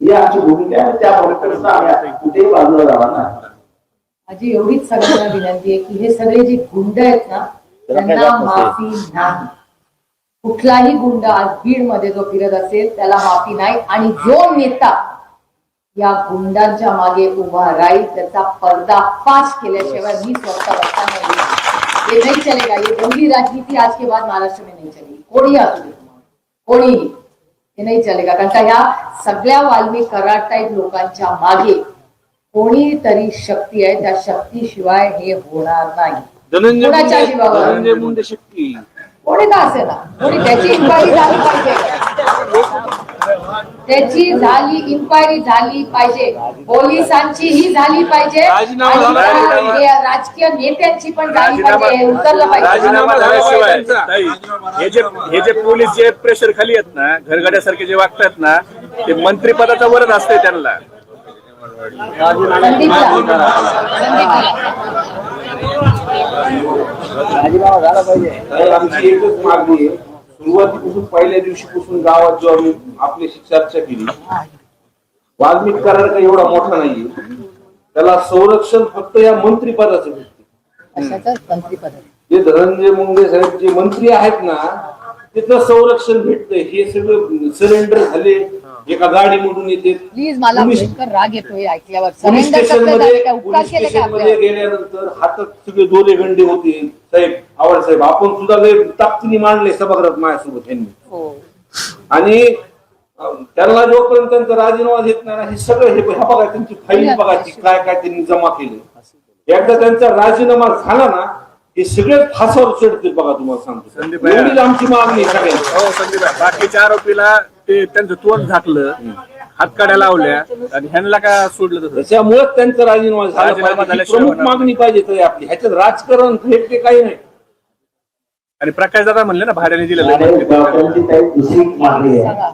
ही आमची भूमिका आहे. त्या भूमिकेनुसार आम्ही कुठेही बाजूला जाणार नाही. माझी एवढीच सगळ्यांना विनंती आहे की हे सगळे जे गुंड आहेत ना त्यांना माफी नाही. कुठलाही गुंड आज बीड मध्ये जो फिरत असेल त्याला माफी नाही. आणि जो नेता या गुंडांच्या मागे उभा राहील त्याचा पर्दाफाश केल्याशिवाय मी स्वतः बसताना ये नहीं चलेगा. ये गंदी राजनीति आज के बाद महाराष्ट्र में नहीं चलेगी. कोणी असू दे कोणीही हे नाही चलेगा. कारण का ह्या सगळ्या वाल्मिक कराड टाईप लोकांच्या मागे कोणीतरी शक्ती आहे. त्या शक्तीशिवाय हे होणार नाही. कोणाच्या जीवावर शक्ती कोणी का असे ना कोणी त्याची इन्क्वायरी झाली पाहिजे. त्याची इन्क्वायरी झाली पाहिजे. पोलिसांची ही झाली पाहिजे. राजकीय नेत्यांची पण झाली पाहिजे. उतरलं पाहिजे. हे जे पोलीस जे प्रेशर खाली आहेत ना घरगड्यासारखे जे वागतात ना ते मंत्रिपदाचा वरच असते त्यांना. झाला पाहिजे. आमची एकच मागणी आहे. सुरुवातीपासून पहिल्या दिवशीपासून गावात जो आम्ही आपल्याशी चर्चा केली वाल्मिक कराड काही एवढा मोठा नाहीये. त्याला संरक्षण फक्त या मंत्रिपदाचं भेटते. जे धनंजय मुंडे साहेब जे मंत्री आहेत ना तिथं संरक्षण भेटतंय. हे सगळं सरेंडर झाले एका गाडीमधून येते. प्लीज मला भयंकर राग येतोय ऐकल्यावर. पोलीस स्टेशनमध्ये गेल्यानंतर हातात सगळे दोरे गंडे होते. साहेब आवड साहेब आपण सुद्धा लय ताकदीने मांडले सभागृहात माझ्यासोबत यांनी. आणि त्यांना जोपर्यंत त्यांचा राजीनामा देत नाही हे सगळं हे बघा त्यांची फाईल बघायची काय काय त्यांनी जमा केले. एकदा त्यांचा राजीनामा झाला ना हे सगळे फासावर चढतील बघा. तुम्हाला सांगतो एवढीच आमची मागणी सगळ्यांची. बाकीच्या आरोपीला ते त्यांचं तोंड झाकलं हातकाड्या लावल्या आणि ह्यांना का सोडलं. त्याच्यामुळे त्यांचा राजीनामा झाला पाहिजे. प्रमुख मागणी पाहिजे आपली. ह्याच्यात राजकारण थेट ते काही नाही. आणि प्रकाश दादा म्हणले ना भाड्याने दिलेलं. दुसरी मागणी आहे